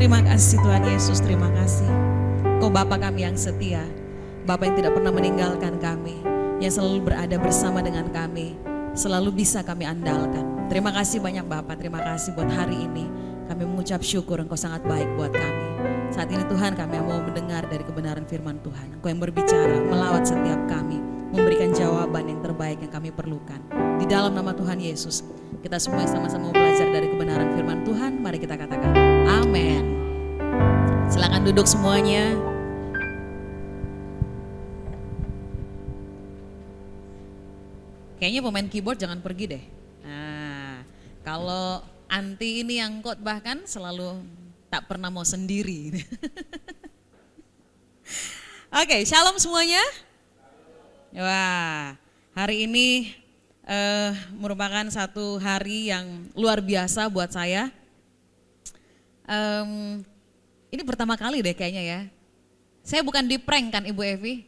Terima kasih Tuhan Yesus, terima kasih. Kau Bapa kami yang setia, Bapa yang tidak pernah meninggalkan kami, yang selalu berada bersama dengan kami, selalu bisa kami andalkan. Terima kasih banyak Bapa, terima kasih buat hari ini. Kami mengucap syukur Engkau sangat baik buat kami. Saat ini Tuhan kami mau mendengar dari kebenaran firman Tuhan. Engkau yang berbicara, melawat setiap kami, memberikan jawaban yang terbaik yang kami perlukan. Di dalam nama Tuhan Yesus, kita semua sama-sama belajar dari kebenaran firman Tuhan. Mari kita katakan, amin. Silakan duduk semuanya. Kayaknya pemain keyboard jangan pergi deh. Nah, kalau Anti ini yang khotbah kan selalu tak pernah mau sendiri. Oke, shalom semuanya. Wah, hari ini merupakan satu hari yang luar biasa buat saya. Ini pertama kali deh kayaknya ya. Saya bukan di prank kan Ibu Evi.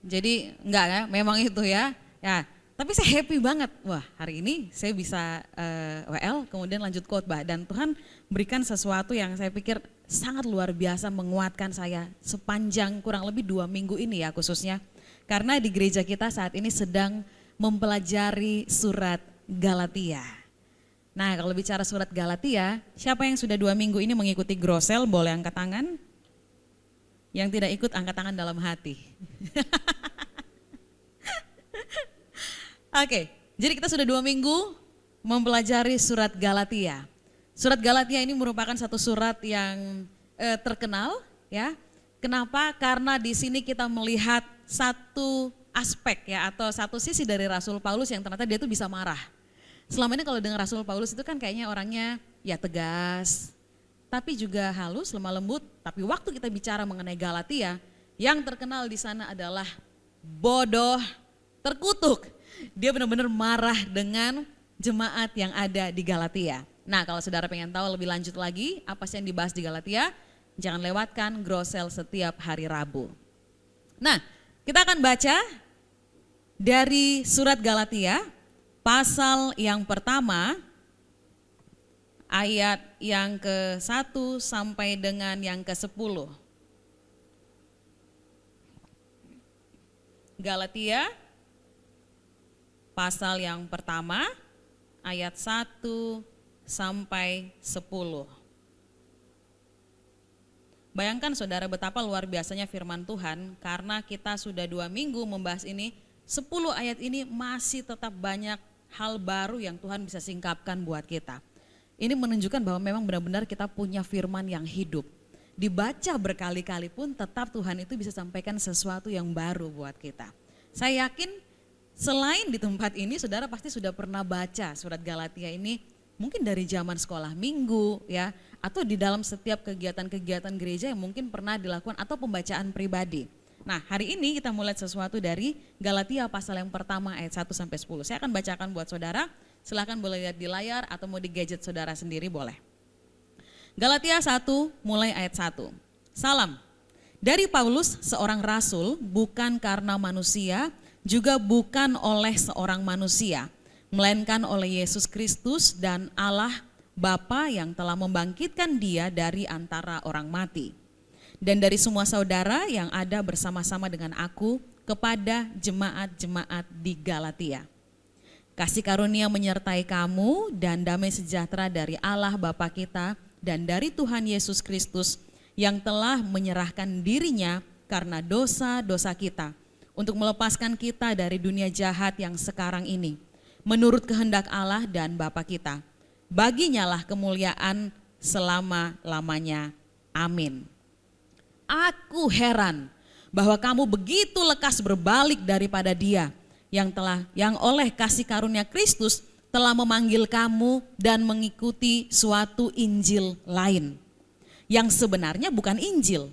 Jadi enggak ya, memang itu ya. Ya, tapi saya happy banget. Wah, hari ini saya bisa WL kemudian lanjut khotbah dan Tuhan berikan sesuatu yang saya pikir sangat luar biasa menguatkan saya sepanjang kurang lebih 2 minggu ini ya khususnya. Karena di gereja kita saat ini sedang mempelajari surat Galatia. Nah, kalau bicara surat Galatia, siapa yang sudah 2 minggu ini mengikuti Grosel boleh angkat tangan? Yang tidak ikut angkat tangan dalam hati. Oke, jadi kita sudah 2 minggu mempelajari surat Galatia. Surat Galatia ini merupakan satu surat yang terkenal ya. Kenapa? Karena di sini kita melihat satu aspek ya atau satu sisi dari Rasul Paulus yang ternyata dia tuh bisa marah. Selama ini kalau dengar Rasul Paulus itu kan kayaknya orangnya ya tegas, tapi juga halus, lemah lembut. Tapi waktu kita bicara mengenai Galatia, yang terkenal di sana adalah bodoh, terkutuk. Dia benar-benar marah dengan jemaat yang ada di Galatia. Nah, kalau saudara pengen tahu lebih lanjut lagi apa sih yang dibahas di Galatia, jangan lewatkan Grosel setiap hari Rabu. Nah, kita akan baca dari surat Galatia pasal yang pertama ayat yang ke-1 sampai dengan yang ke-10. Galatia pasal yang pertama ayat 1 sampai 10. Bayangkan saudara betapa luar biasanya firman Tuhan karena kita sudah 2 minggu membahas ini, 10 ayat ini masih tetap banyak hal baru yang Tuhan bisa singkapkan buat kita. Ini menunjukkan bahwa memang benar-benar kita punya firman yang hidup. Dibaca berkali-kali pun tetap Tuhan itu bisa sampaikan sesuatu yang baru buat kita. Saya yakin selain di tempat ini saudara pasti sudah pernah baca surat Galatia ini mungkin dari zaman sekolah minggu ya atau di dalam setiap kegiatan-kegiatan gereja yang mungkin pernah dilakukan atau pembacaan pribadi. Nah, hari ini kita mulai sesuatu dari Galatia pasal yang pertama ayat 1 sampai 10. Saya akan bacakan buat saudara, silakan boleh lihat di layar atau mau di gadget saudara sendiri boleh. Galatia 1 mulai ayat 1. Salam. Dari Paulus seorang rasul bukan karena manusia, juga bukan oleh seorang manusia, melainkan oleh Yesus Kristus dan Allah Bapa yang telah membangkitkan dia dari antara orang mati. Dan dari semua saudara yang ada bersama-sama dengan aku kepada jemaat-jemaat di Galatia. Kasih karunia menyertai kamu dan damai sejahtera dari Allah Bapa kita dan dari Tuhan Yesus Kristus yang telah menyerahkan dirinya karena dosa-dosa kita untuk melepaskan kita dari dunia jahat yang sekarang ini menurut kehendak Allah dan Bapa kita. Baginya lah kemuliaan selama-lamanya. Amin. Aku heran bahwa kamu begitu lekas berbalik daripada Dia yang oleh kasih karunia Kristus telah memanggil kamu dan mengikuti suatu Injil lain yang sebenarnya bukan Injil.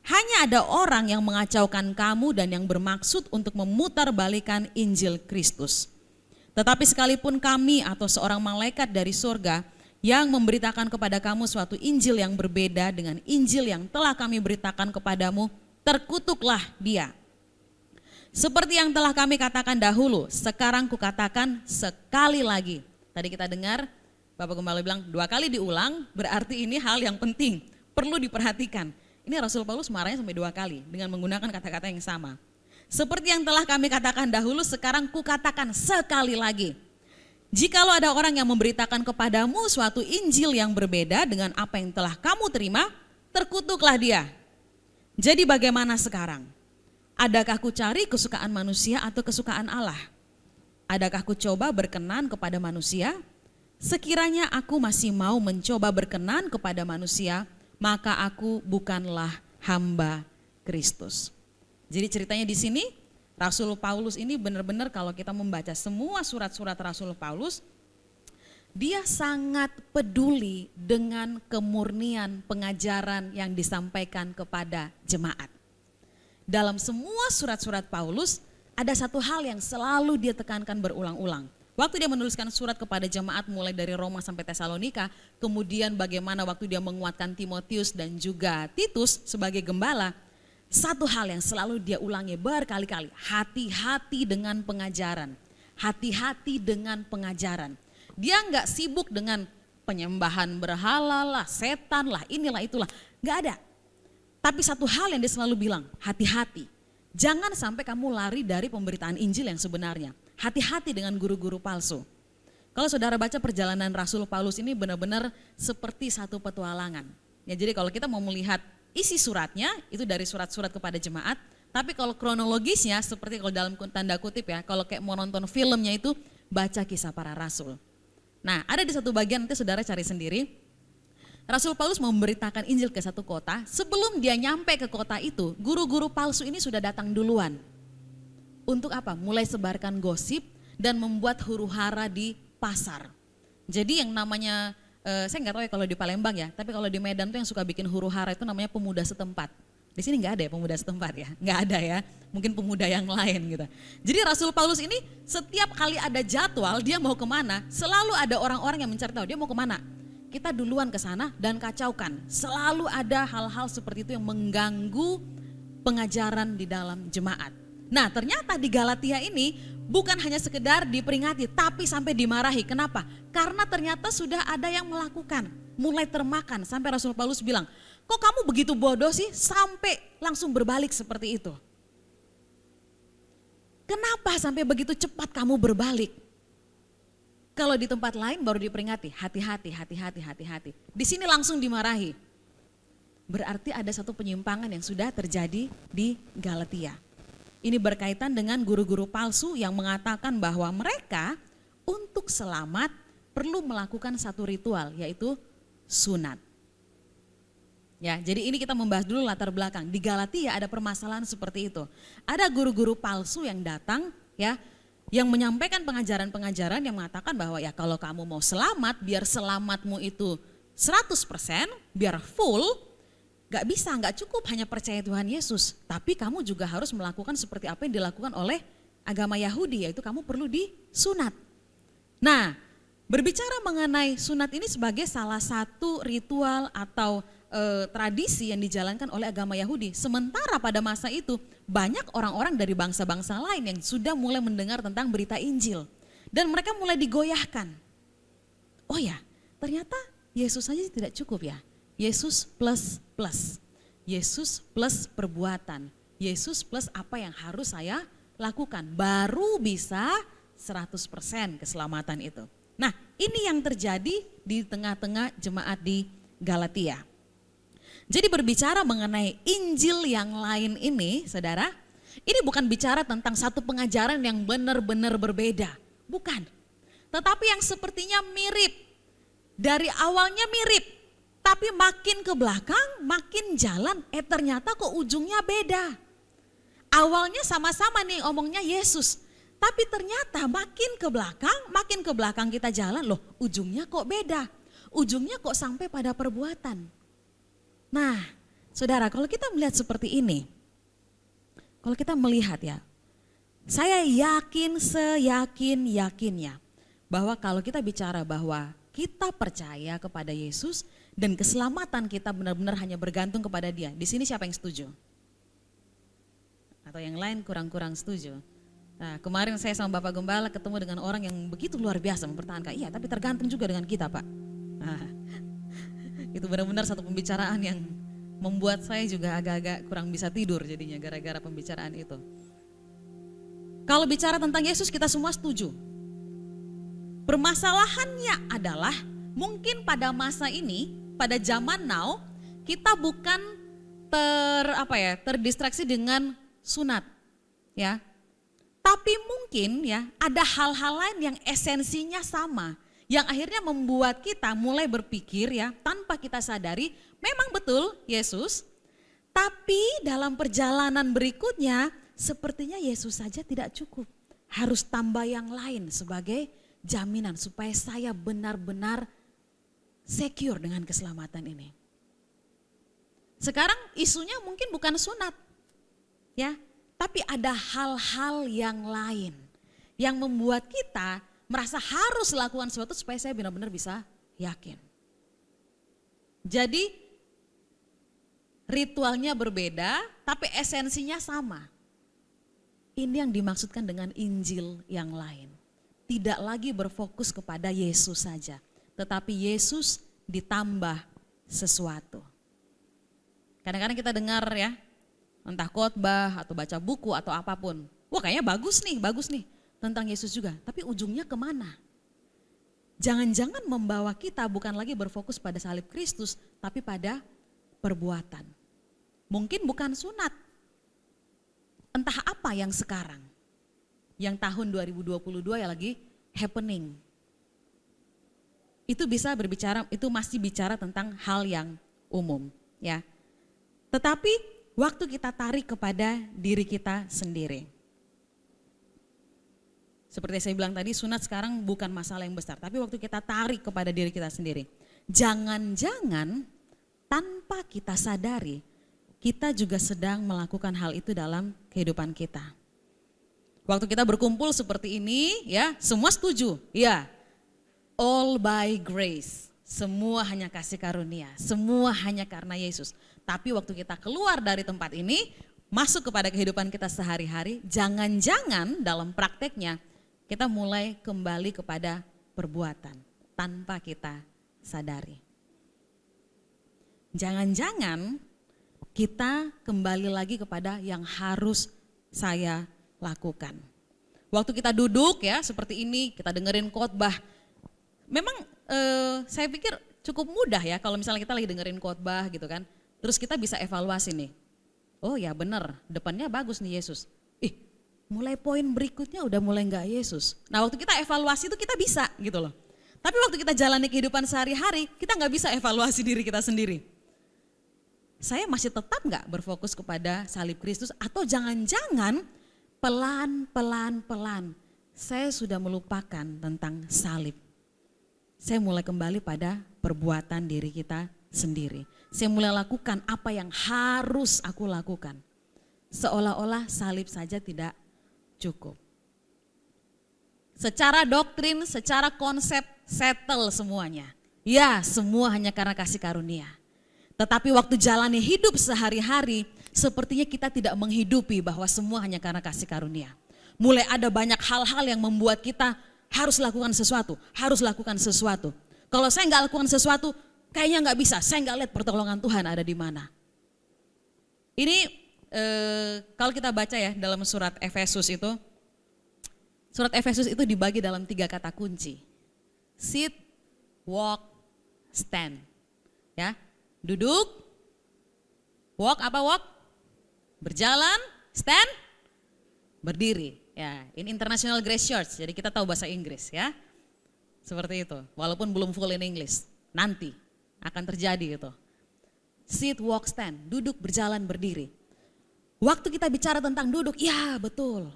Hanya ada orang yang mengacaukan kamu dan yang bermaksud untuk memutarbalikan Injil Kristus. Tetapi sekalipun kami atau seorang malaikat dari surga yang memberitakan kepada kamu suatu Injil yang berbeda dengan Injil yang telah kami beritakan kepadamu, terkutuklah dia. Seperti yang telah kami katakan dahulu, sekarang kukatakan sekali lagi. Tadi kita dengar Bapak Gembala bilang 2 kali diulang, berarti ini hal yang penting. perlu diperhatikan. Ini Rasul Paulus marahnya sampai 2 kali dengan menggunakan kata-kata yang sama. Seperti yang telah kami katakan dahulu, sekarang kukatakan sekali lagi. Jikalau ada orang yang memberitakan kepadamu suatu Injil yang berbeda dengan apa yang telah kamu terima, terkutuklah dia. Jadi bagaimana sekarang? Adakah ku cari kesukaan manusia atau kesukaan Allah? Adakah ku coba berkenan kepada manusia? Sekiranya aku masih mau mencoba berkenan kepada manusia, maka aku bukanlah hamba Kristus. Jadi ceritanya di sini Rasul Paulus ini benar-benar kalau kita membaca semua surat-surat Rasul Paulus, dia sangat peduli dengan kemurnian pengajaran yang disampaikan kepada jemaat. Dalam semua surat-surat Paulus ada satu hal yang selalu dia tekankan berulang-ulang. Waktu dia menuliskan surat kepada jemaat mulai dari Roma sampai Tesalonika, kemudian bagaimana waktu dia menguatkan Timotius dan juga Titus sebagai gembala, satu hal yang selalu dia ulangi berkali-kali, hati-hati dengan pengajaran. Hati-hati dengan pengajaran. Dia enggak sibuk dengan penyembahan berhala lah, setan lah, inilah itulah. Enggak ada. Tapi satu hal yang dia selalu bilang, hati-hati. Jangan sampai kamu lari dari pemberitaan Injil yang sebenarnya. Hati-hati dengan guru-guru palsu. Kalau saudara baca perjalanan Rasul Paulus ini benar-benar seperti satu petualangan. Ya, jadi kalau kita mau melihat isi suratnya itu dari surat-surat kepada jemaat, tapi kalau kronologisnya seperti kalau dalam tanda kutip ya, kalau kayak mau nonton filmnya itu baca Kisah Para Rasul. Nah, ada di satu bagian nanti saudara cari sendiri, Rasul Paulus memberitakan Injil ke satu kota, sebelum dia nyampe ke kota itu, guru-guru palsu ini sudah datang duluan. Untuk apa? Mulai sebarkan gosip dan membuat huru-hara di pasar. Jadi yang namanya saya nggak tahu ya kalau di Palembang ya, tapi kalau di Medan tuh yang suka bikin huru-hara itu namanya pemuda setempat. Di sini nggak ada ya pemuda setempat ya, nggak ada ya, mungkin pemuda yang lain gitu. Jadi Rasul Paulus ini setiap kali ada jadwal dia mau kemana, selalu ada orang-orang yang mencari tahu dia mau kemana. Kita duluan ke sana dan kacaukan. Selalu ada hal-hal seperti itu yang mengganggu pengajaran di dalam jemaat. Nah ternyata di Galatia ini bukan hanya sekedar diperingati tapi sampai dimarahi. Kenapa? Karena ternyata sudah ada yang melakukan, mulai termakan sampai Rasul Paulus bilang, kok kamu begitu bodoh sih sampai langsung berbalik seperti itu? Kenapa sampai begitu cepat kamu berbalik? Kalau di tempat lain baru diperingati, hati-hati, hati-hati, hati-hati. Di sini langsung dimarahi. Berarti ada satu penyimpangan yang sudah terjadi di Galatia. Ini berkaitan dengan guru-guru palsu yang mengatakan bahwa mereka untuk selamat perlu melakukan satu ritual yaitu sunat. Ya, jadi ini kita membahas dulu latar belakang. Di Galatia ada permasalahan seperti itu. Ada guru-guru palsu yang datang ya, yang menyampaikan pengajaran-pengajaran yang mengatakan bahwa ya kalau kamu mau selamat, biar selamatmu itu 100%, biar full, gak bisa, gak cukup hanya percaya Tuhan Yesus. Tapi kamu juga harus melakukan seperti apa yang dilakukan oleh agama Yahudi, yaitu kamu perlu disunat. Nah, berbicara mengenai sunat ini sebagai salah satu ritual atau tradisi yang dijalankan oleh agama Yahudi. Sementara pada masa itu banyak orang-orang dari bangsa-bangsa lain yang sudah mulai mendengar tentang berita Injil. Dan mereka mulai digoyahkan. Oh ya, ternyata Yesus saja tidak cukup ya. Yesus plus plus. Yesus plus perbuatan. Yesus plus apa yang harus saya lakukan. Baru bisa 100% keselamatan itu. Nah, ini yang terjadi di tengah-tengah jemaat di Galatia. Jadi berbicara mengenai Injil yang lain ini, saudara, ini bukan bicara tentang satu pengajaran yang benar-benar berbeda. Bukan. Tetapi yang sepertinya mirip. Dari awalnya mirip. Tapi makin ke belakang, makin jalan, ternyata kok ujungnya beda. Awalnya sama-sama nih omongnya Yesus. Tapi ternyata makin ke belakang kita jalan, loh ujungnya kok beda. Ujungnya kok sampai pada perbuatan. Nah, saudara, kalau kita melihat seperti ini, kalau kita melihat ya, saya yakin seyakin-yakinnya bahwa kalau kita bicara bahwa kita percaya kepada Yesus dan keselamatan kita benar-benar hanya bergantung kepada Dia. Di sini siapa yang setuju? Atau yang lain kurang-kurang setuju? Nah, kemarin saya sama Bapak Gembala ketemu dengan orang yang begitu luar biasa mempertahankan, iya tapi tergantung juga dengan kita Pak. Nah, Itu benar-benar satu pembicaraan yang membuat saya juga agak-agak kurang bisa tidur jadinya gara-gara pembicaraan itu. Kalau bicara tentang Yesus kita semua setuju. Permasalahannya adalah mungkin pada masa ini, pada zaman now, kita bukan terdistraksi dengan sunat, ya. Tapi mungkin ya ada hal-hal lain yang esensinya sama, yang akhirnya membuat kita mulai berpikir ya tanpa kita sadari, memang betul Yesus, tapi dalam perjalanan berikutnya sepertinya Yesus saja tidak cukup. Harus tambah yang lain sebagai jaminan supaya saya benar-benar secure dengan keselamatan ini. Sekarang isunya mungkin bukan sunat, ya, tapi ada hal-hal yang lain yang membuat kita merasa harus lakukan sesuatu supaya saya benar-benar bisa yakin. Jadi ritualnya berbeda, tapi esensinya sama. Ini yang dimaksudkan dengan Injil yang lain. Tidak lagi berfokus kepada Yesus saja, tetapi Yesus ditambah sesuatu. Kadang-kadang kita dengar ya, entah khotbah atau baca buku atau apapun. Wah kayaknya bagus nih tentang Yesus juga. Tapi ujungnya kemana? Jangan-jangan membawa kita bukan lagi berfokus pada salib Kristus, tapi pada perbuatan. Mungkin bukan sunat. Entah apa yang sekarang. Yang tahun 2022 ya lagi happening. Itu bisa berbicara, itu masih bicara tentang hal yang umum, ya. Tetapi waktu kita tarik kepada diri kita sendiri. Seperti saya bilang tadi, sunat sekarang bukan masalah yang besar, tapi waktu kita tarik kepada diri kita sendiri. Jangan-jangan tanpa kita sadari, kita juga sedang melakukan hal itu dalam kehidupan kita. Waktu kita berkumpul seperti ini, ya, semua setuju, ya. All by grace, semua hanya kasih karunia, semua hanya karena Yesus. Tapi waktu kita keluar dari tempat ini, masuk kepada kehidupan kita sehari-hari, jangan-jangan dalam prakteknya kita mulai kembali kepada perbuatan tanpa kita sadari. Jangan-jangan kita kembali lagi kepada yang harus saya lakukan. Waktu kita duduk ya seperti ini, kita dengerin khotbah. Memang saya pikir cukup mudah ya kalau misalnya kita lagi dengerin khotbah gitu kan. Terus kita bisa evaluasi nih. Oh ya benar, depannya bagus nih Yesus. Mulai poin berikutnya udah mulai enggak Yesus. Nah waktu kita evaluasi itu kita bisa gitu loh. Tapi waktu kita jalani kehidupan sehari-hari, kita nggak bisa evaluasi diri kita sendiri. Saya masih tetap nggak berfokus kepada salib Kristus atau jangan-jangan pelan-pelan saya sudah melupakan tentang salib. Saya mulai kembali pada perbuatan diri kita sendiri. Saya mulai lakukan apa yang harus aku lakukan. Seolah-olah salib saja tidak cukup. Secara doktrin, secara konsep settle semuanya. Ya, semua hanya karena kasih karunia. Tetapi waktu jalani hidup sehari-hari, sepertinya kita tidak menghidupi bahwa semua hanya karena kasih karunia. Mulai ada banyak hal-hal yang membuat kita harus lakukan sesuatu, harus lakukan sesuatu. Kalau saya nggak lakukan sesuatu, kayaknya nggak bisa, saya nggak lihat pertolongan Tuhan ada di mana. Ini kalau kita baca ya dalam surat Efesus itu dibagi dalam 3 kata kunci. Sit, walk, stand. Ya, duduk, walk apa walk? Berjalan, stand, berdiri. Ya, ini International Grace Church, jadi kita tahu bahasa Inggris ya. Seperti itu, walaupun belum full in English, nanti akan terjadi itu. Sit, walk, stand, duduk, berjalan, berdiri. Waktu kita bicara tentang duduk, ya betul.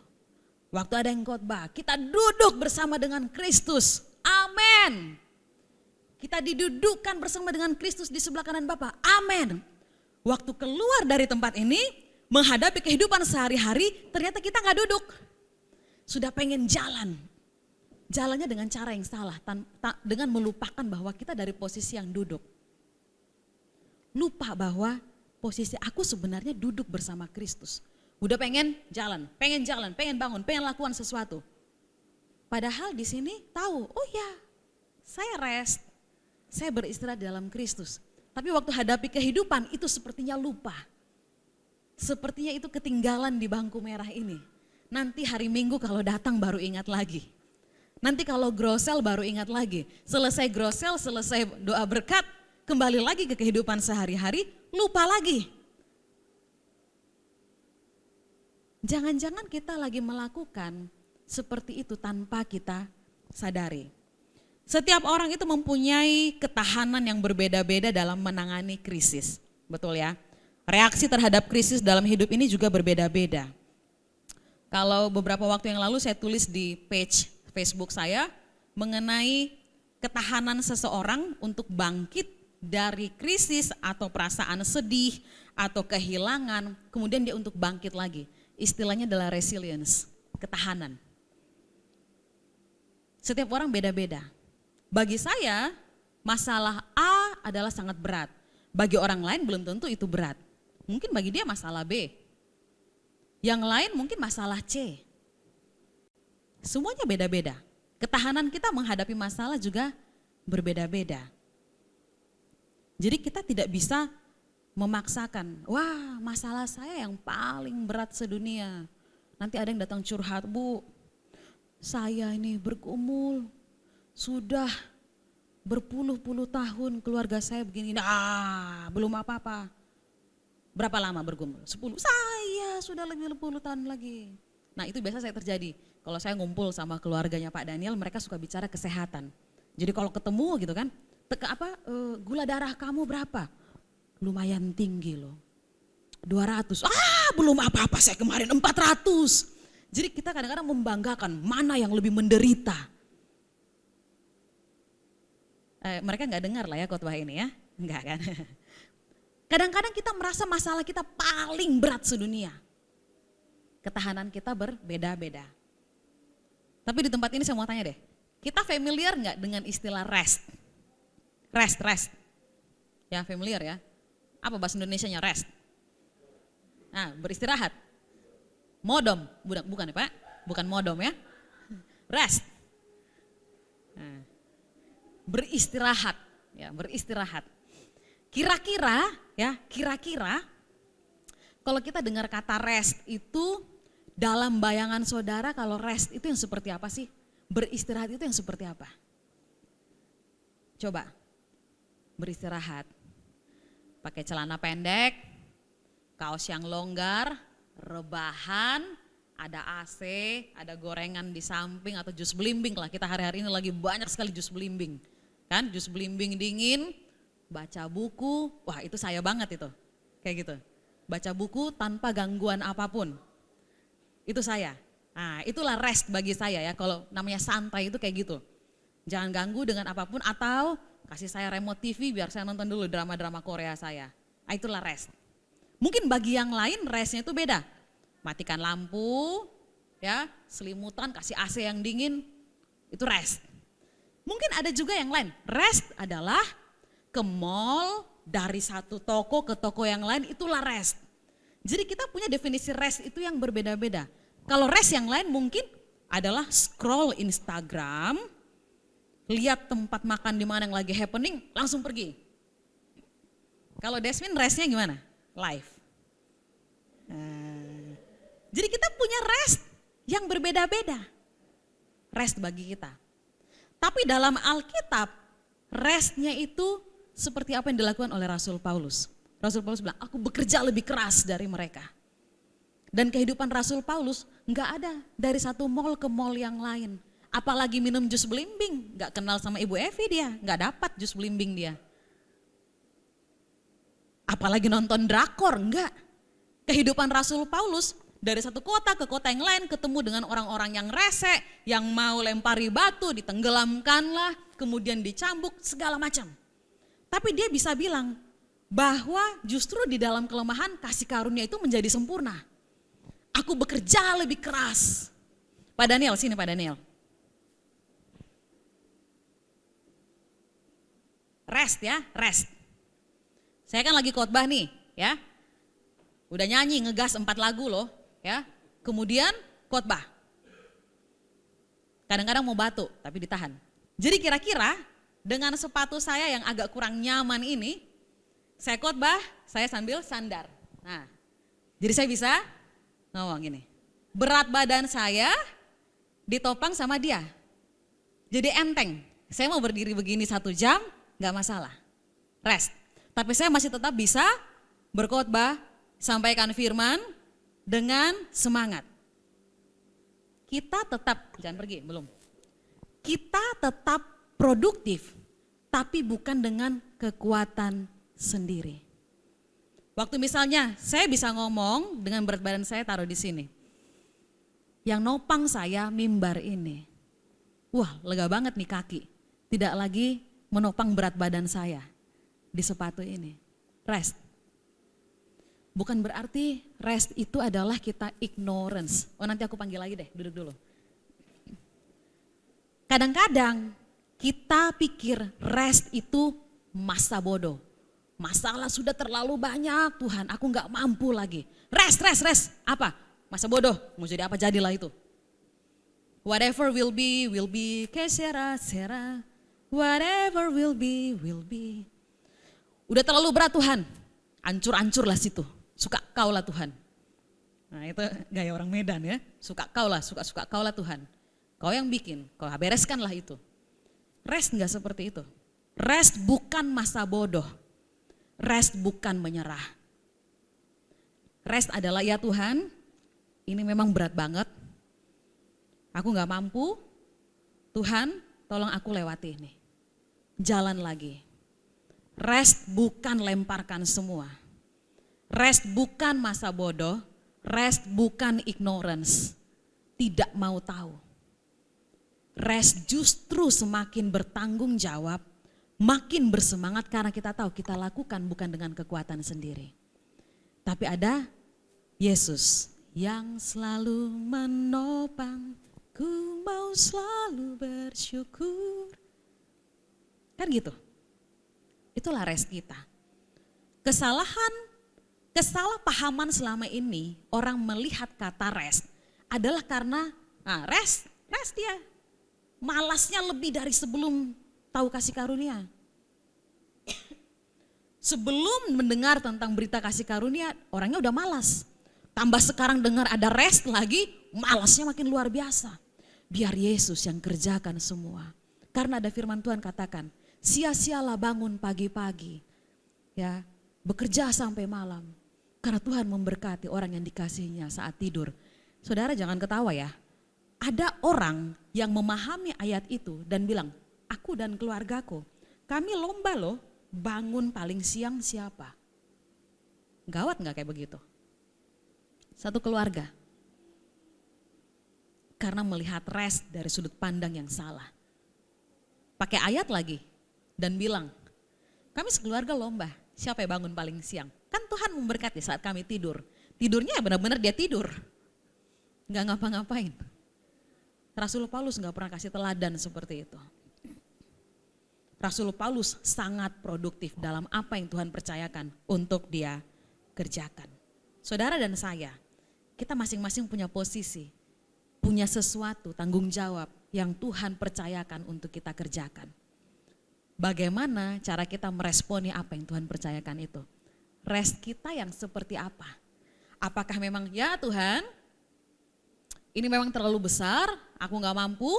Waktu ada yang khotbah, kita duduk bersama dengan Kristus. Amin. Kita didudukkan bersama dengan Kristus di sebelah kanan Bapa. Amin. Waktu keluar dari tempat ini, menghadapi kehidupan sehari-hari, ternyata kita nggak duduk. Sudah pengen jalan. Jalannya dengan cara yang salah, dengan melupakan bahwa kita dari posisi yang duduk. Lupa bahwa posisi aku sebenarnya duduk bersama Kristus. Udah pengen jalan, pengen bangun, pengen lakukan sesuatu. Padahal di sini tahu, oh ya, saya rest, saya beristirahat dalam Kristus. Tapi waktu hadapi kehidupan itu sepertinya lupa. Sepertinya itu ketinggalan di bangku merah ini. Nanti hari Minggu kalau datang baru ingat lagi. Nanti kalau grosel baru ingat lagi. Selesai grosel, selesai doa berkat, kembali lagi ke kehidupan sehari-hari, lupa lagi. Jangan-jangan kita lagi melakukan seperti itu tanpa kita sadari. Setiap orang itu mempunyai ketahanan yang berbeda-beda dalam menangani krisis. Betul ya? Reaksi terhadap krisis dalam hidup ini juga berbeda-beda. Kalau beberapa waktu yang lalu saya tulis di page Facebook saya mengenai ketahanan seseorang untuk bangkit dari krisis atau perasaan sedih atau kehilangan, kemudian dia untuk bangkit lagi. Istilahnya adalah resilience, ketahanan. Setiap orang beda-beda. Bagi saya, masalah A adalah sangat berat. Bagi orang lain belum tentu itu berat. Mungkin bagi dia masalah B. Yang lain mungkin masalah C. Semuanya beda-beda. Ketahanan kita menghadapi masalah juga berbeda-beda. Jadi kita tidak bisa memaksakan, wah masalah saya yang paling berat sedunia. Nanti ada yang datang curhat, Bu, saya ini bergumul, sudah berpuluh-puluh tahun keluarga saya begini, belum apa-apa. Berapa lama bergumul? 10, saya sudah lebih 10 tahun lagi. Nah itu biasa saya terjadi, kalau saya ngumpul sama keluarganya Pak Daniel, mereka suka bicara kesehatan. Jadi kalau ketemu gitu kan, gula darah kamu berapa? Lumayan tinggi loh, 200, belum apa-apa saya kemarin 400. Jadi kita kadang-kadang membanggakan mana yang lebih menderita. Mereka nggak dengar lah ya khotbah ini ya, enggak kan. Kadang-kadang kita merasa masalah kita paling berat sedunia. Ketahanan kita berbeda-beda. Tapi di tempat ini saya mau tanya deh, kita familiar nggak dengan istilah rest? Rest. Ya familiar ya. Apa bahasa Indonesianya rest? Nah, beristirahat. Modom, bukan ya Pak? Bukan modom ya. Rest. Nah, beristirahat, ya beristirahat. Kira-kira kalau kita dengar kata rest itu dalam bayangan saudara, kalau rest itu yang seperti apa sih? Beristirahat itu yang seperti apa? Coba, beristirahat. Pakai celana pendek, kaos yang longgar, rebahan, ada AC, ada gorengan di samping atau jus belimbing lah. Kita hari-hari ini lagi banyak sekali jus belimbing. Kan, jus belimbing dingin, baca buku, wah itu saya banget itu. Kayak gitu. Baca buku tanpa gangguan apapun. Itu saya. Nah, itulah rest bagi saya ya. Kalau namanya santai itu kayak gitu. Jangan ganggu dengan apapun atau kasih saya remote TV biar saya nonton dulu drama-drama Korea saya. Nah, itulah rest. Mungkin bagi yang lain restnya itu beda. Matikan lampu, ya, selimutan, kasih AC yang dingin, itu rest. Mungkin ada juga yang lain. Rest adalah ke mall, dari satu toko ke toko yang lain, itulah rest. Jadi kita punya definisi rest itu yang berbeda-beda. Kalau rest yang lain mungkin adalah scroll Instagram, lihat tempat makan di mana yang lagi happening, langsung pergi. Kalau Desmin restnya gimana? Live. Jadi kita punya rest yang berbeda-beda. Rest bagi kita. Tapi dalam Alkitab, restnya itu seperti apa yang dilakukan oleh Rasul Paulus. Rasul Paulus bilang, aku bekerja lebih keras dari mereka. Dan kehidupan Rasul Paulus nggak ada dari satu mall ke mall yang lain. Apalagi minum jus belimbing, nggak kenal sama Ibu Evi dia, nggak dapat jus belimbing dia. Apalagi nonton drakor, enggak. Kehidupan Rasul Paulus dari satu kota ke kota yang lain ketemu dengan orang-orang yang rese, yang mau lempari batu, ditenggelamkanlah, kemudian dicambuk, segala macam. Tapi dia bisa bilang bahwa justru di dalam kelemahan kasih karunia itu menjadi sempurna. Aku bekerja lebih keras. Pak Daniel, sini Pak Daniel. Rest ya, rest. Saya kan lagi khotbah nih ya. Udah nyanyi ngegas 4 lagu loh ya. Kemudian khotbah. Kadang-kadang mau batuk tapi ditahan. Jadi kira-kira dengan sepatu saya yang agak kurang nyaman ini, Saya khotbah, saya sambil sandar. Nah, jadi saya bisa ngomong gini. Berat badan saya ditopang sama dia. Jadi enteng. Saya mau berdiri begini 1 jam, gak masalah. Rest. Tapi saya masih tetap bisa berkhotbah, sampaikan firman dengan semangat. Kita tetap, jangan pergi, belum. Kita tetap produktif, tapi bukan dengan kekuatan sendiri. Waktu misalnya saya bisa ngomong dengan berat badan saya taruh di sini. Yang nopang saya mimbar ini. Wah, lega banget nih kaki. Tidak lagi menopang berat badan saya di sepatu ini. Rest. Bukan berarti rest itu adalah kita ignorance. Oh, nanti aku panggil lagi deh, duduk dulu. Kadang-kadang kita pikir rest itu masa bodoh. Masalah sudah terlalu banyak, Tuhan, aku gak mampu lagi. Rest. Apa? Masa bodoh, mau jadi apa jadilah itu. Whatever will be, que sera. Whatever will be. Udah terlalu berat Tuhan, ancur lah situ. Suka kau lah Tuhan. Nah itu gaya orang Medan ya, suka kau lah, suka kau lah Tuhan. Kau yang bikin, kau bereskanlah itu. Rest gak seperti itu. Rest bukan masa bodoh. Rest bukan menyerah. Rest adalah ya Tuhan, ini memang berat banget. Aku gak mampu, Tuhan tolong aku lewati ini. Jalan lagi. Rest bukan lemparkan semua. Rest bukan masa bodoh, rest bukan ignorance. Tidak mau tahu. Rest justru semakin bertanggung jawab, makin bersemangat karena kita tahu kita lakukan bukan dengan kekuatan sendiri. Tapi ada Yesus yang selalu menopang, ku mau selalu bersyukur. Kan gitu. Itulah rest kita. Kesalahpahaman selama ini orang melihat kata rest adalah karena rest dia. Malasnya lebih dari sebelum tahu kasih karunia. Sebelum mendengar tentang berita kasih karunia, orangnya udah malas. Tambah sekarang dengar ada rest lagi, malasnya makin luar biasa. Biar Yesus yang kerjakan semua. Karena ada firman Tuhan katakan, sia-sialah bangun pagi-pagi. Ya, bekerja sampai malam. Karena Tuhan memberkati orang yang dikasihinya saat tidur. Saudara jangan ketawa ya. Ada orang yang memahami ayat itu dan bilang, aku dan keluargaku, kami lomba loh bangun paling siang siapa. Gawat gak kayak begitu? Satu keluarga. Karena melihat rest dari sudut pandang yang salah. Pakai ayat lagi dan bilang, kami sekeluarga lomba, siapa yang bangun paling siang? Kan Tuhan memberkati saat kami tidur. Tidurnya benar-benar dia tidur. Gak ngapa-ngapain. Rasul Paulus gak pernah kasih teladan seperti itu. Rasul Paulus sangat produktif dalam apa yang Tuhan percayakan untuk dia kerjakan. Saudara dan saya, kita masing-masing punya posisi, punya sesuatu tanggung jawab yang Tuhan percayakan untuk kita kerjakan. Bagaimana cara kita meresponi apa yang Tuhan percayakan itu? Rest kita yang seperti apa? Apakah memang ya Tuhan, ini memang terlalu besar, aku gak mampu,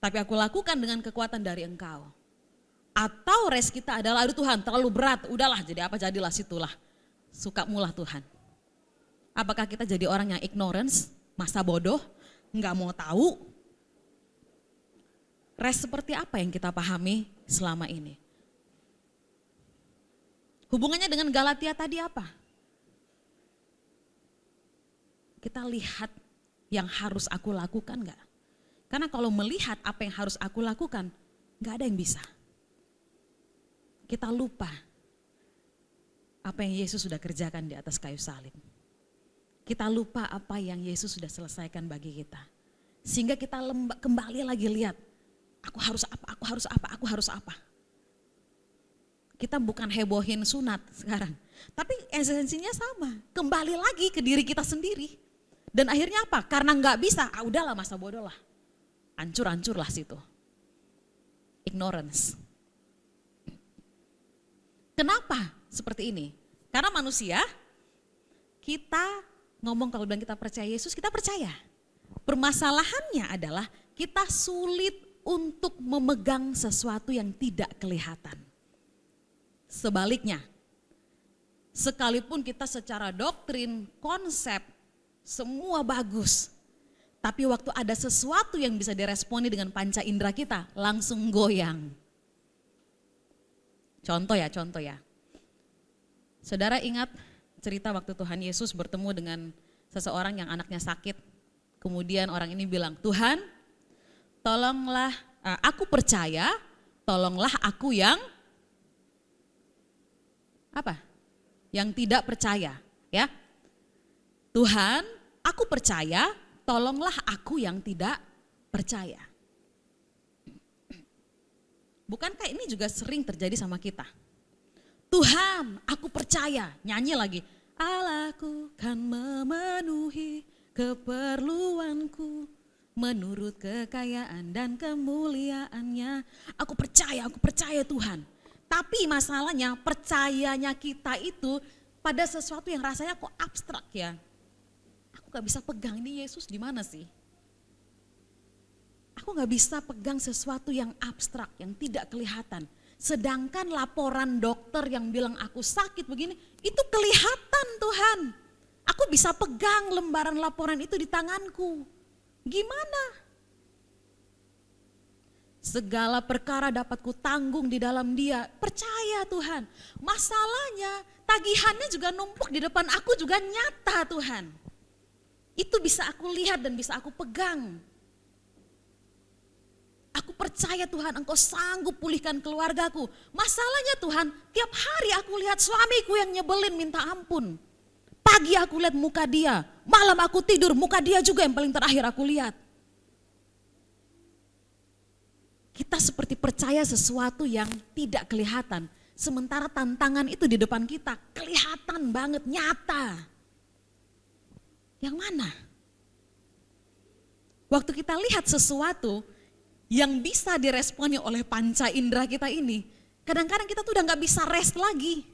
tapi aku lakukan dengan kekuatan dari Engkau. Atau rest kita adalah, aduh Tuhan terlalu berat, udahlah jadi apa jadilah situlah. Suka mulah Tuhan. Apakah kita jadi orang yang ignorance, masa bodoh, gak mau tahu? Rest seperti apa yang kita pahami selama ini? Hubungannya dengan Galatia tadi apa? Kita lihat yang harus aku lakukan gak? Karena kalau melihat apa yang harus aku lakukan, gak ada yang bisa. Kita lupa apa yang Yesus sudah kerjakan di atas kayu salib. Kita lupa apa yang Yesus sudah selesaikan bagi kita. Sehingga kita kembali lagi lihat, aku harus apa. Kita bukan hebohin sunat sekarang. Tapi esensinya sama, kembali lagi ke diri kita sendiri. Dan akhirnya apa? Karena gak bisa, udahlah masa bodoh lah. Hancur lah situ. Ignorance. Kenapa seperti ini. Karena manusia, kita ngomong kalau bilang kita percaya Yesus, kita percaya. Permasalahannya adalah kita sulit untuk memegang sesuatu yang tidak kelihatan. Sebaliknya, sekalipun kita secara doktrin, konsep, semua bagus. Tapi waktu ada sesuatu yang bisa diresponi dengan panca indera kita, langsung goyang. Contoh ya. Saudara ingat cerita waktu Tuhan Yesus bertemu dengan seseorang yang anaknya sakit. Kemudian orang ini bilang, Tuhan tolonglah, aku percaya, tolonglah aku yang apa? Yang tidak percaya, ya. Tuhan, aku percaya, tolonglah aku yang tidak percaya. Bukankah ini juga sering terjadi sama kita? Tuhan, aku percaya, nyanyi lagi. Allahku kan memenuhi keperluanku menurut kekayaan dan kemuliaannya. Aku percaya Tuhan. Tapi masalahnya percayanya kita itu pada sesuatu yang rasanya kok abstrak ya. Aku gak bisa pegang, ini Yesus di mana sih? Aku gak bisa pegang sesuatu yang abstrak, yang tidak kelihatan. Sedangkan laporan dokter yang bilang aku sakit begini, itu kelihatan Tuhan. Aku bisa pegang lembaran laporan itu di tanganku. Gimana? Segala perkara dapat kutanggung di dalam Dia. Percaya Tuhan. Masalahnya tagihannya juga numpuk di depan aku juga nyata Tuhan. Itu bisa aku lihat dan bisa aku pegang. Aku percaya Tuhan Engkau sanggup pulihkan keluargaku. Masalahnya Tuhan, tiap hari aku lihat suamiku yang nyebelin minta ampun. Pagi aku lihat muka dia, malam aku tidur muka dia juga yang paling terakhir aku lihat. Kita seperti percaya sesuatu yang tidak kelihatan. Sementara tantangan itu di depan kita kelihatan banget, nyata. Yang mana? Waktu kita lihat sesuatu yang bisa diresponi oleh panca indera kita ini, kadang-kadang kita tuh udah gak bisa rest lagi.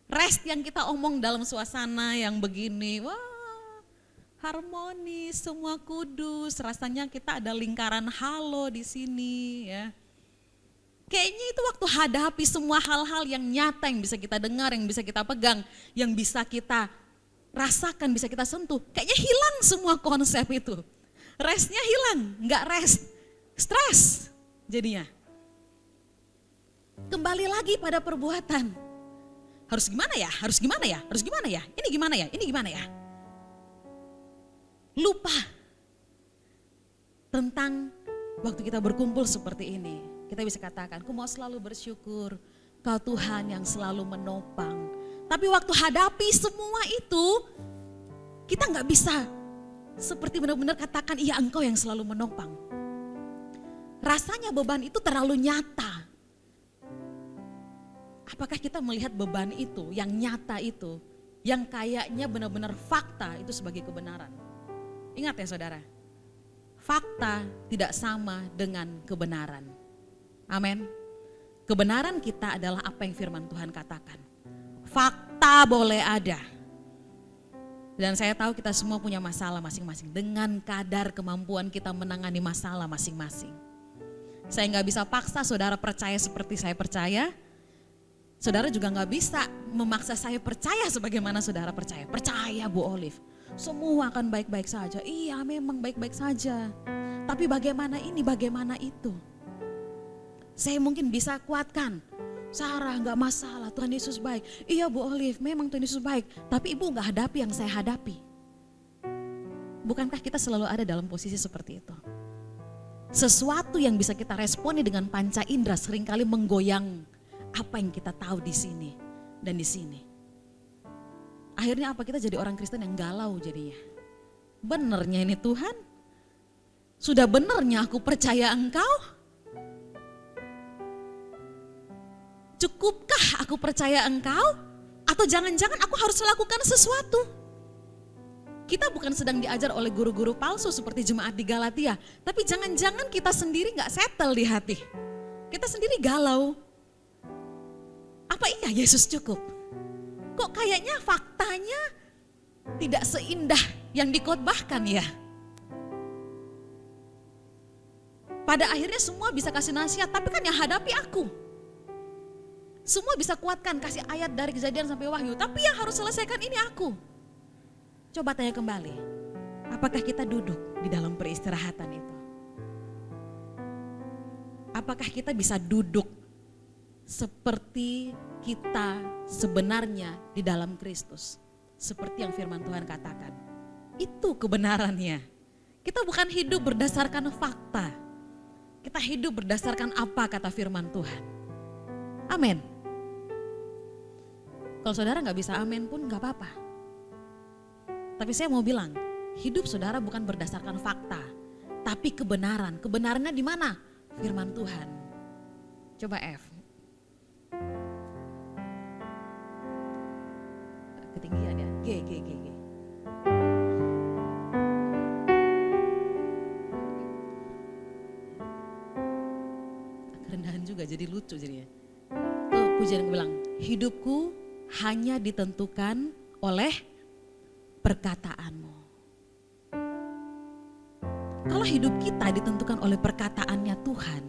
Rest yang kita omong dalam suasana yang begini, wah harmonis, semua kudus, rasanya kita ada lingkaran halo di sini ya. Kayaknya itu waktu hadapi semua hal-hal yang nyata yang bisa kita dengar, yang bisa kita pegang, yang bisa kita rasakan, bisa kita sentuh. Kayaknya hilang semua konsep itu. Restnya hilang, nggak rest, stres jadinya. Kembali lagi pada perbuatan. Harus gimana ya, harus gimana ya, harus gimana ya, ini gimana ya, ini gimana ya. Lupa tentang waktu kita berkumpul seperti ini. Kita bisa katakan, aku mau selalu bersyukur, Kau Tuhan yang selalu menopang. Tapi waktu hadapi semua itu, kita gak bisa seperti benar-benar katakan, iya Engkau yang selalu menopang. Rasanya beban itu terlalu nyata. Apakah kita melihat beban itu, yang nyata itu, yang kayaknya benar-benar fakta itu sebagai kebenaran? Ingat ya saudara, fakta tidak sama dengan kebenaran. Amin. Kebenaran kita adalah apa yang firman Tuhan katakan. Fakta boleh ada. Dan saya tahu kita semua punya masalah masing-masing. Dengan kadar kemampuan kita menangani masalah masing-masing. Saya gak bisa paksa saudara percaya seperti saya percaya. Saudara juga gak bisa memaksa saya percaya sebagaimana saudara percaya. Percaya Bu Olive. Semua akan baik-baik saja. Iya memang baik-baik saja. Tapi bagaimana ini, bagaimana itu. Saya mungkin bisa kuatkan. Sarah gak masalah, Tuhan Yesus baik. Iya Bu Olive, memang Tuhan Yesus baik. Tapi ibu gak hadapi yang saya hadapi. Bukankah kita selalu ada dalam posisi seperti itu? Sesuatu yang bisa kita responi dengan panca indera seringkali menggoyang apa yang kita tahu di sini dan di sini. Akhirnya apa, kita jadi orang Kristen yang galau jadinya. Benernya ini Tuhan? Sudah benernya aku percaya Engkau? Cukupkah aku percaya Engkau? Atau jangan-jangan aku harus melakukan sesuatu? Kita bukan sedang diajar oleh guru-guru palsu seperti jemaat di Galatia. Tapi jangan-jangan kita sendiri gak settle di hati. Kita sendiri galau. Apa iya Yesus cukup? kok kayaknya faktanya tidak seindah yang dikhotbahkan ya. Pada akhirnya semua bisa kasih nasihat, tapi kan yang hadapi aku. Semua bisa kuatkan, kasih ayat dari Kejadian sampai Wahyu, tapi yang harus selesaikan ini aku. Coba tanya kembali, apakah kita duduk di dalam peristirahatan itu? Apakah kita bisa duduk seperti kita sebenarnya di dalam Kristus? Seperti yang firman Tuhan katakan. Itu kebenarannya. Kita bukan hidup berdasarkan fakta. Kita hidup berdasarkan apa kata firman Tuhan. Amin. Kalau saudara gak bisa amin pun gak apa-apa. Tapi saya mau bilang, hidup saudara bukan berdasarkan fakta. Tapi kebenaran. Kebenarannya di mana? Firman Tuhan. Coba F. Ketinggian ya. G. Kerendahan juga jadi lucu jadinya. Tuh pujian yang bilang, hidupku hanya ditentukan oleh perkataanmu. Kalau hidup kita ditentukan oleh perkataannya Tuhan,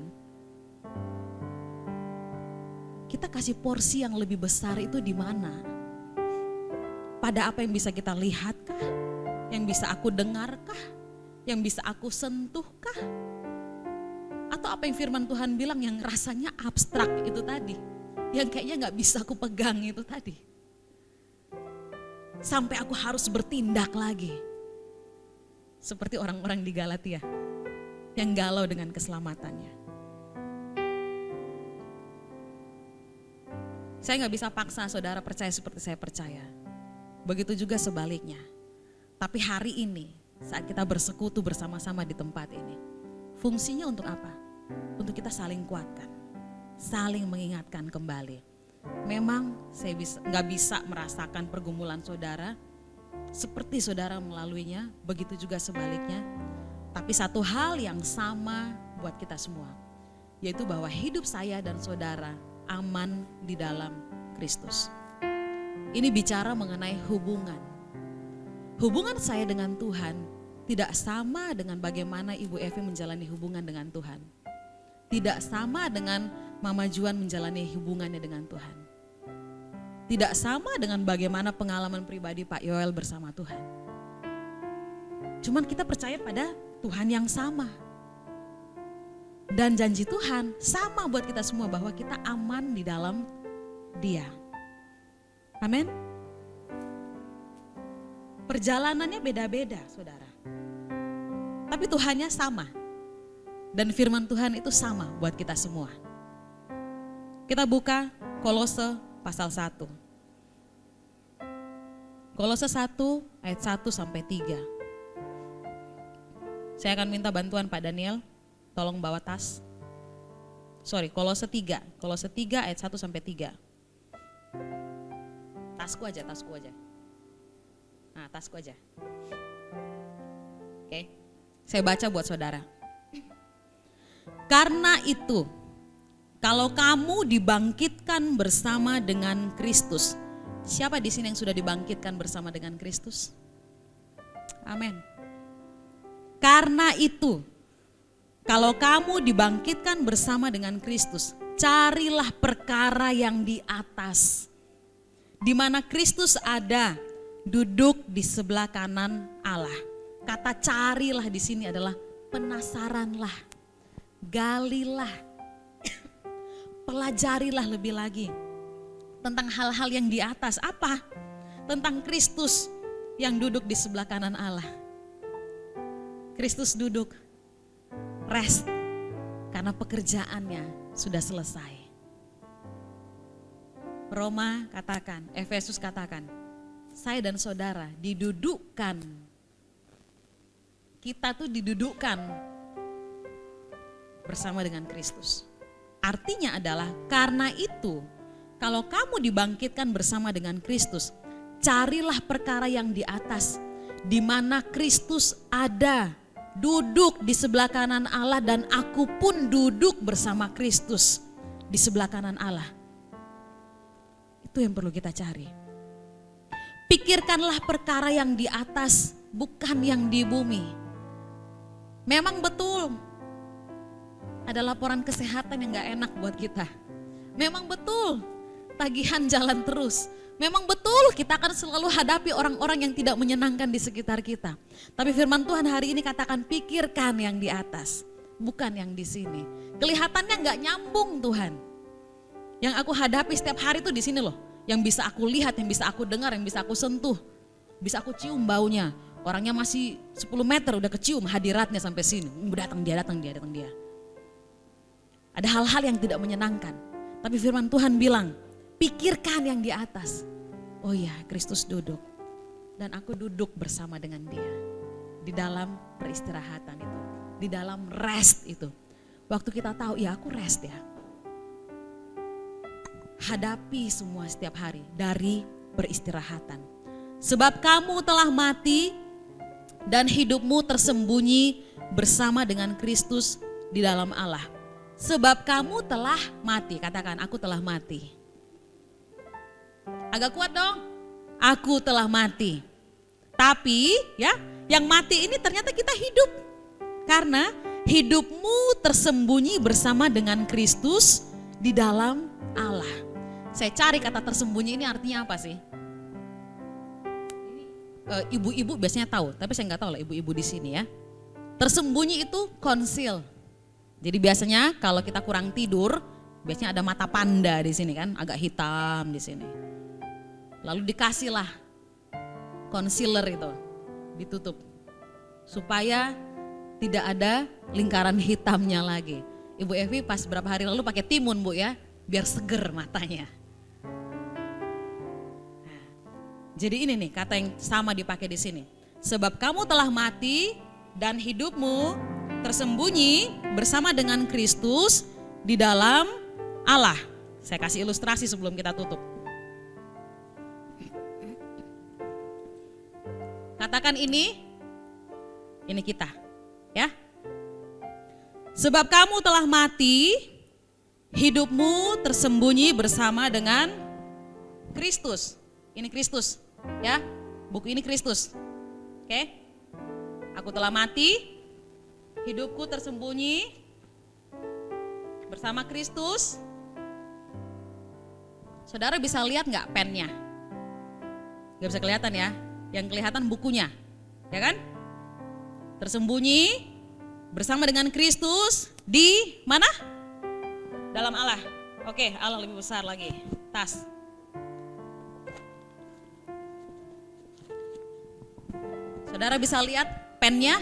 kita kasih porsi yang lebih besar itu di mana? Pada apa yang bisa kita lihatkah? Yang bisa aku dengarkah? Yang bisa aku sentuhkah? Atau apa yang firman Tuhan bilang yang rasanya abstrak itu tadi? Yang kayaknya gak bisa aku pegang itu tadi. Sampai aku harus bertindak lagi. Seperti orang-orang di Galatia yang galau dengan keselamatannya. Saya gak bisa paksa saudara percaya seperti saya percaya. Begitu juga sebaliknya. Tapi hari ini saat kita bersekutu bersama-sama di tempat ini, fungsinya untuk apa? Untuk kita saling kuatkan, saling mengingatkan kembali. Memang saya nggak bisa merasakan pergumulan saudara seperti saudara melaluinya, begitu juga sebaliknya. Tapi satu hal yang sama buat kita semua, yaitu bahwa hidup saya dan saudara aman di dalam Kristus. Ini bicara mengenai hubungan. Hubungan saya dengan Tuhan tidak sama dengan bagaimana Ibu Evi menjalani hubungan dengan Tuhan. Tidak sama dengan Mama Juan menjalani hubungannya dengan Tuhan. Tidak sama dengan bagaimana pengalaman pribadi Pak Yoel bersama Tuhan. Cuman kita percaya pada Tuhan yang sama. Dan janji Tuhan sama buat kita semua bahwa kita aman di dalam Dia. Amin. Perjalanannya beda-beda saudara. Tapi Tuhannya sama. Dan firman Tuhan itu sama buat kita semua. Kita buka Kolose pasal 1. Kolose 1 ayat 1 sampai 3. Saya akan minta bantuan Pak Daniel, tolong bawa tas. Kolose 3 ayat 1 sampai 3. Tasku aja. Nah, tasku aja. Oke, saya baca buat saudara. Karena itu, kalau kamu dibangkitkan bersama dengan Kristus. Siapa di sini yang sudah dibangkitkan bersama dengan Kristus? Amin. Karena itu, kalau kamu dibangkitkan bersama dengan Kristus, carilah perkara yang di atas, di mana Kristus ada, duduk di sebelah kanan Allah. Kata carilah di sini adalah penasaranlah, galilah, pelajarilah lebih lagi tentang hal-hal yang di atas. Apa? Tentang Kristus yang duduk di sebelah kanan Allah. Kristus duduk, rest, karena pekerjaannya sudah selesai. Roma katakan, Efesus katakan, saya dan saudara didudukkan. Kita tuh didudukkan bersama dengan Kristus. Artinya adalah karena itu, kalau kamu dibangkitkan bersama dengan Kristus, carilah perkara yang di atas, di mana Kristus ada, duduk di sebelah kanan Allah, dan aku pun duduk bersama Kristus di sebelah kanan Allah. Itu yang perlu kita cari. Pikirkanlah perkara yang di atas, bukan yang di bumi. Memang betul, ada laporan kesehatan yang gak enak buat kita. Memang betul, tagihan jalan terus. Memang betul kita akan selalu hadapi orang-orang yang tidak menyenangkan di sekitar kita. Tapi firman Tuhan hari ini katakan pikirkan yang di atas, bukan yang di sini. Kelihatannya gak nyambung Tuhan. Yang aku hadapi setiap hari tuh di sini loh. Yang bisa aku lihat, yang bisa aku dengar, yang bisa aku sentuh. Bisa aku cium baunya. Orangnya masih 10 meter udah kecium hadiratnya sampai sini. Datang dia. Ada hal-hal yang tidak menyenangkan. Tapi firman Tuhan bilang, pikirkan yang di atas. Oh ya, Kristus duduk. Dan aku duduk bersama dengan dia. Di dalam peristirahatan itu. Di dalam rest itu. Waktu kita tahu, ya aku rest ya. Hadapi semua setiap hari dari peristirahatan. Sebab kamu telah mati dan hidupmu tersembunyi bersama dengan Kristus di dalam Allah. Sebab kamu telah mati, katakan aku telah mati. Agak kuat dong, aku telah mati. Tapi ya, yang mati ini ternyata kita hidup. Karena hidupmu tersembunyi bersama dengan Kristus di dalam Allah. Saya cari kata tersembunyi ini artinya apa sih? Ibu-ibu biasanya tahu, tapi saya nggak tahu lah ibu-ibu di sini ya. Tersembunyi itu conceal. Jadi biasanya kalau kita kurang tidur, biasanya ada mata panda di sini kan, agak hitam di sini. Lalu dikasihlah concealer itu, ditutup supaya tidak ada lingkaran hitamnya lagi. Ibu Evi pas berapa hari lalu pakai timun Bu ya, biar seger matanya. Nah, jadi ini nih kata yang sama dipakai di sini. Sebab kamu telah mati dan hidupmu tersembunyi bersama dengan Kristus di dalam Allah. Saya kasih ilustrasi sebelum kita tutup. Katakan ini kita ya. Sebab kamu telah mati, hidupmu tersembunyi bersama dengan Kristus. Ini Kristus ya, buku ini Kristus. Oke, aku telah mati, hidupku tersembunyi bersama Kristus. Saudara bisa lihat gak pennya? Gak bisa kelihatan ya, yang kelihatan bukunya, ya kan? Tersembunyi bersama dengan Kristus di mana? Dalam Allah. Oke, Allah lebih besar lagi. Tas. Saudara bisa lihat pennya?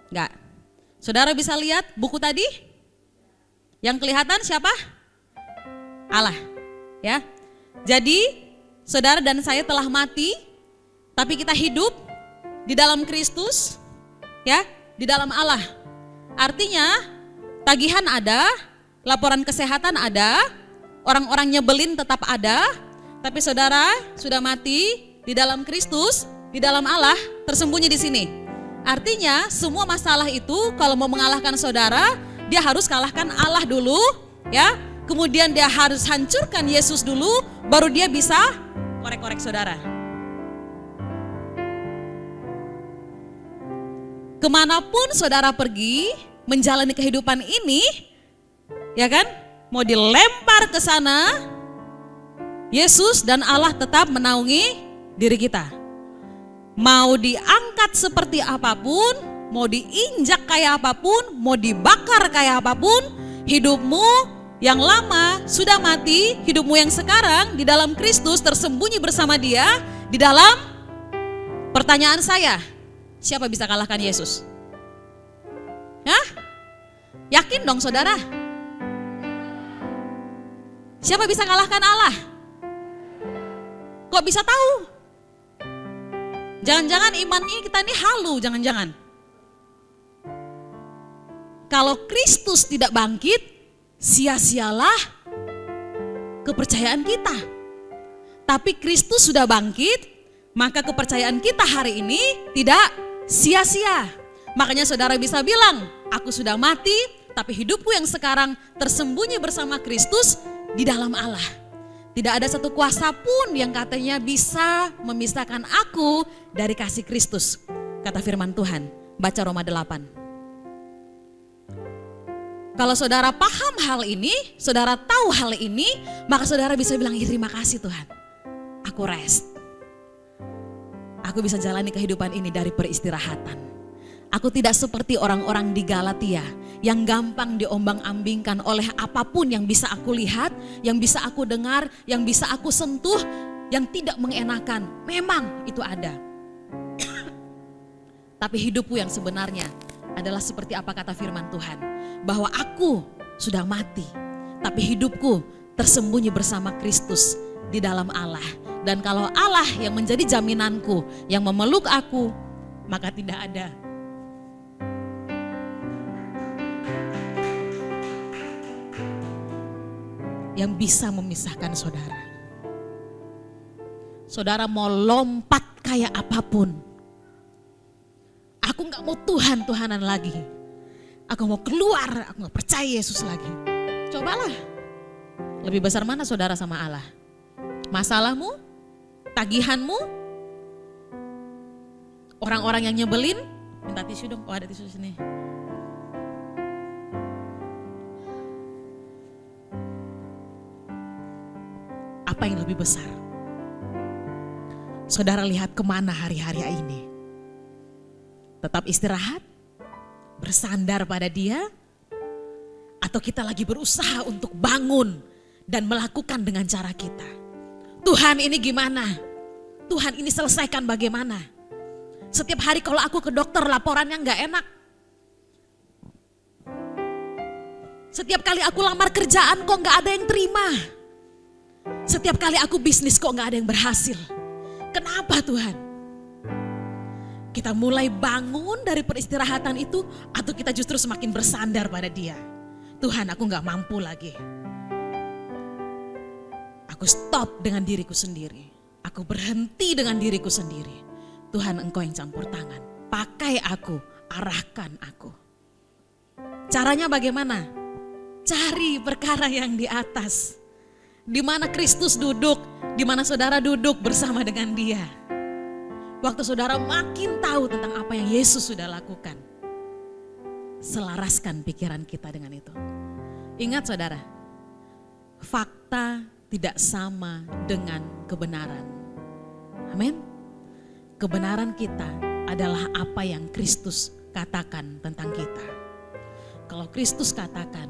Enggak. Saudara bisa lihat buku tadi? Yang kelihatan siapa? Allah. Ya. Jadi, saudara dan saya telah mati, tapi kita hidup di dalam Kristus, ya, di dalam Allah. Artinya, tagihan ada, laporan kesehatan ada, orang-orang nyebelin tetap ada, tapi saudara sudah mati di dalam Kristus, di dalam Allah, tersembunyi di sini. Artinya semua masalah itu kalau mau mengalahkan saudara, dia harus kalahkan Allah dulu, ya. Kemudian dia harus hancurkan Yesus dulu, baru dia bisa korek-korek saudara. Kemanapun saudara pergi menjalani kehidupan ini, ya kan, mau dilempar ke sana, Yesus dan Allah tetap menaungi diri kita. Mau diangkat seperti apapun, mau diinjak kayak apapun, mau dibakar kayak apapun, hidupmu yang lama sudah mati, hidupmu yang sekarang di dalam Kristus tersembunyi bersama Dia di dalam. Pertanyaan saya, siapa bisa kalahkan Yesus? Hah? Yakin dong saudara? Siapa bisa kalahkan Allah? Kok bisa tahu? Jangan-jangan imannya kita ini halu, jangan-jangan. Kalau Kristus tidak bangkit, sia-sialah kepercayaan kita. Tapi Kristus sudah bangkit, maka kepercayaan kita hari ini tidak sia-sia. Makanya saudara bisa bilang, aku sudah mati, tapi hidupku yang sekarang tersembunyi bersama Kristus di dalam Allah. Tidak ada satu kuasa pun yang katanya bisa memisahkan aku dari kasih Kristus. Kata firman Tuhan, baca Roma 8. Kalau saudara paham hal ini, saudara tahu hal ini, maka saudara bisa bilang, terima kasih Tuhan, aku rest. Aku bisa jalani kehidupan ini dari peristirahatan. Aku tidak seperti orang-orang di Galatia yang gampang diombang-ambingkan oleh apapun yang bisa aku lihat, yang bisa aku dengar, yang bisa aku sentuh, yang tidak mengenakan. Memang itu ada. Tapi hidupku yang sebenarnya adalah seperti apa kata firman Tuhan. Bahwa aku sudah mati, tapi hidupku tersembunyi bersama Kristus di dalam Allah. Dan kalau Allah yang menjadi jaminanku, yang memeluk aku, maka tidak ada yang bisa memisahkan saudara. Saudara mau lompat kayak apapun, aku gak mau Tuhan-Tuhanan lagi. Aku mau keluar, aku gak percaya Yesus lagi. Cobalah. Lebih besar mana saudara sama Allah? Masalahmu? Tagihanmu? Orang-orang yang nyebelin? Minta tisu dong, oh ada tisu sini. Apa yang lebih besar? Saudara lihat kemana hari-hari ini? Tetap istirahat? Bersandar pada Dia? Atau kita lagi berusaha untuk bangun dan melakukan dengan cara kita? Tuhan ini gimana? Tuhan ini selesaikan bagaimana? Setiap hari kalau aku ke dokter laporannya gak enak. Setiap kali aku lamar kerjaan kok gak ada yang terima. Setiap kali aku bisnis kok gak ada yang berhasil. Kenapa Tuhan? Kita mulai bangun dari peristirahatan itu atau kita justru semakin bersandar pada Dia? Tuhan, aku gak mampu lagi. Aku stop dengan diriku sendiri. Aku berhenti dengan diriku sendiri. Tuhan, Engkau yang campur tangan. Pakai aku, arahkan aku. Caranya bagaimana? Cari perkara yang di atas. Di mana Kristus duduk, di mana saudara duduk bersama dengan Dia. Waktu saudara makin tahu tentang apa yang Yesus sudah lakukan, selaraskan pikiran kita dengan itu. Ingat saudara, fakta tidak sama dengan kebenaran. Amin. Kebenaran kita adalah apa yang Kristus katakan tentang kita. Kalau Kristus katakan,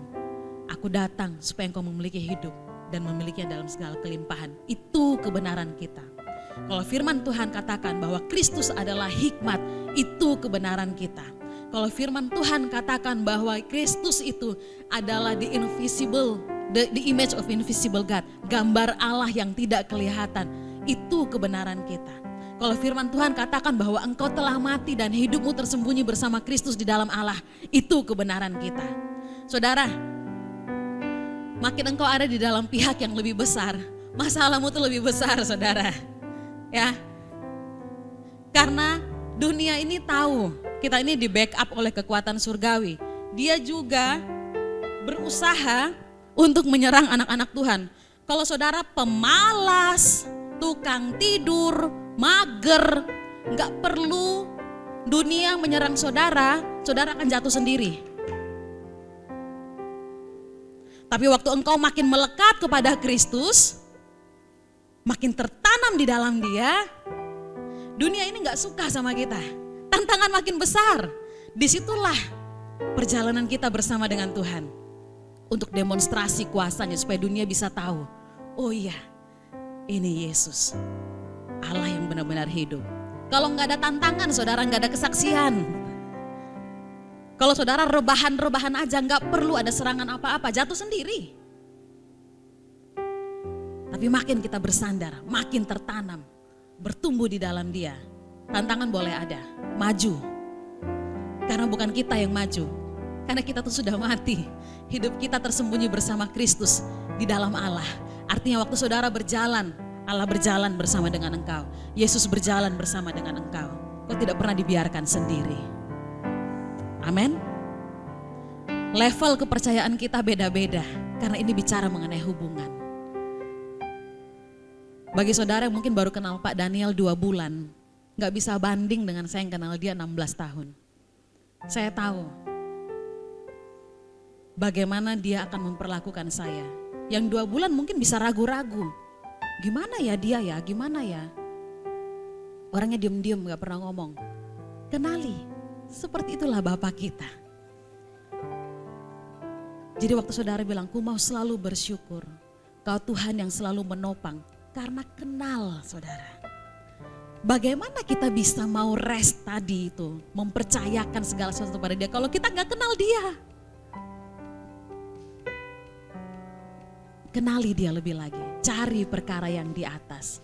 aku datang supaya engkau memiliki hidup dan memilikinya dalam segala kelimpahan. Itu kebenaran kita. Kalau firman Tuhan katakan bahwa Kristus adalah hikmat, itu kebenaran kita. Kalau firman Tuhan katakan bahwa Kristus itu adalah the invisible, the image of invisible God, gambar Allah yang tidak kelihatan, itu kebenaran kita. Kalau firman Tuhan katakan bahwa engkau telah mati dan hidupmu tersembunyi bersama Kristus di dalam Allah, itu kebenaran kita. Saudara, makin engkau ada di dalam pihak yang lebih besar, masalahmu tuh lebih besar saudara. Ya, karena dunia ini tahu kita ini di backup oleh kekuatan surgawi. Dia juga berusaha untuk menyerang anak-anak Tuhan. Kalau saudara pemalas, tukang tidur, mager, gak perlu dunia menyerang saudara, saudara akan jatuh sendiri. Tapi waktu engkau makin melekat kepada Kristus, makin tertanam di dalam Dia, dunia ini gak suka sama kita. Tantangan makin besar. Disitulah perjalanan kita bersama dengan Tuhan. Untuk demonstrasi kuasanya supaya dunia bisa tahu. Oh iya, ini Yesus. Allah yang benar-benar hidup. Kalau gak ada tantangan, saudara gak ada kesaksian. Kalau saudara rebahan-rebahan aja gak perlu ada serangan apa-apa, jatuh sendiri. Tapi makin kita bersandar, makin tertanam, bertumbuh di dalam Dia. Tantangan boleh ada, maju. Karena bukan kita yang maju, karena kita tuh sudah mati. Hidup kita tersembunyi bersama Kristus di dalam Allah. Artinya waktu saudara berjalan, Allah berjalan bersama dengan engkau. Yesus berjalan bersama dengan engkau. Kau tidak pernah dibiarkan sendiri. Amin. Level kepercayaan kita beda-beda, karena ini bicara mengenai hubungan. Bagi saudara yang mungkin baru kenal Pak Daniel 2 bulan, gak bisa banding dengan saya yang kenal dia 16 tahun. Saya tahu bagaimana dia akan memperlakukan saya. Yang 2 bulan mungkin bisa ragu-ragu. Gimana ya dia ya, gimana ya. Orangnya diem-diem gak pernah ngomong. Kenali, seperti itulah Bapak kita. Jadi waktu saudara bilang, ku mau selalu bersyukur. Kau Tuhan yang selalu menopang. Karena kenal saudara. Bagaimana kita bisa mau rest tadi itu. Mempercayakan segala sesuatu pada dia. Kalau kita gak kenal dia. Kenali dia lebih lagi. Cari perkara yang di atas.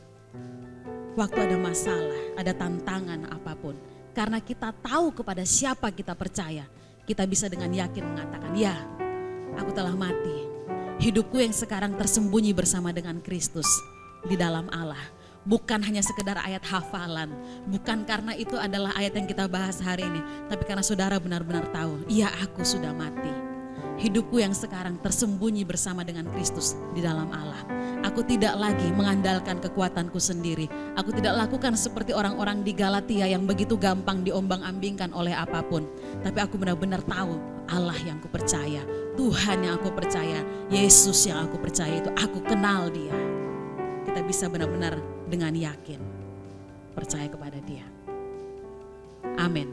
Waktu ada masalah, ada tantangan apapun. Karena kita tahu kepada siapa kita percaya. Kita bisa dengan yakin mengatakan, ya aku telah mati. Hidupku yang sekarang tersembunyi bersama dengan Kristus di dalam Allah. Bukan hanya sekedar ayat hafalan. Bukan karena itu adalah ayat yang kita bahas hari ini. Tapi karena saudara benar-benar tahu, iya aku sudah mati. Hidupku yang sekarang tersembunyi bersama dengan Kristus di dalam Allah. Aku tidak lagi mengandalkan kekuatanku sendiri. Aku tidak lakukan seperti orang-orang di Galatia yang begitu gampang diombang-ambingkan oleh apapun. Tapi aku benar-benar tahu Allah yang aku percaya. Tuhan yang aku percaya. Yesus yang aku percaya itu. Aku kenal dia. Kita bisa benar-benar dengan yakin percaya kepada dia. Amin.